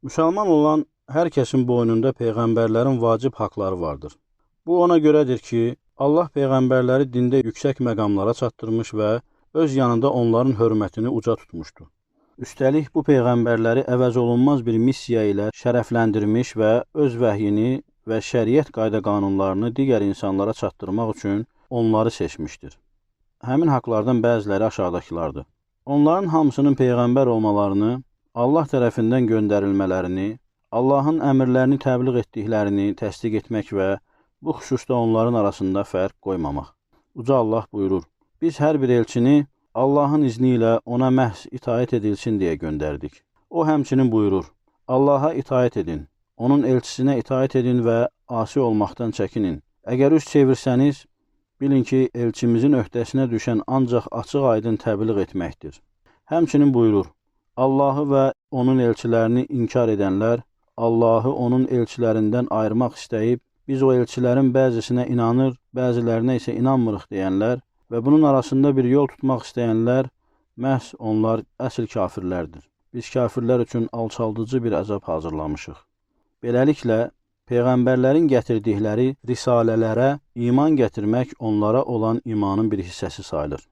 Müsəlman olan hər kəsin boynunda peyğəmbərlərin vacib haqları vardır. Bu ona görədir ki, Allah peyğəmbərləri dində yüksək məqamlara çatdırmış və öz yanında onların hörmətini uca tutmuşdur. Üstəlik, bu peyğəmbərləri əvəz olunmaz bir missiya ilə şərəfləndirmiş və öz vəhyini və şəriət qayda-qanunlarını digər insanlara çatdırmaq üçün onları seçmişdir. Həmin haqlardan bəziləri aşağıdakılardır. Onların hamısının peyğəmbər olmalarını, Allah tərəfindən göndərilmələrini, Allahın əmrlərini təbliğ etdiklərini təsdiq etmək və bu xüsusda onların arasında fərq qoymamaq. Uca Allah buyurur, biz hər bir elçini Allahın izni ilə ona məhz itaət edilsin deyə göndərdik. O həmçinin buyurur, Allaha itaət edin, onun elçisinə itaət edin və asi olmaqdan çəkinin. Əgər üz çevirsəniz, bilin ki, elçimizin öhdəsinə düşən ancaq açıq-aydın təbliğ etməkdir. Həmçinin buyurur, Allahı və onun elçilərini inkar edənlər, Allahı onun elçilərindən ayırmaq istəyib, biz o elçilərin bəzisinə inanır, bəzilərinə isə inanmırıq deyənlər və bunun arasında bir yol tutmaq istəyənlər, məhz onlar əsl kafirlərdir. Biz kafirlər üçün alçaldıcı bir əzab hazırlamışıq. Beləliklə, peyğəmbərlərin gətirdikləri risalələrə iman gətirmək onlara olan imanın bir hissəsi sayılır.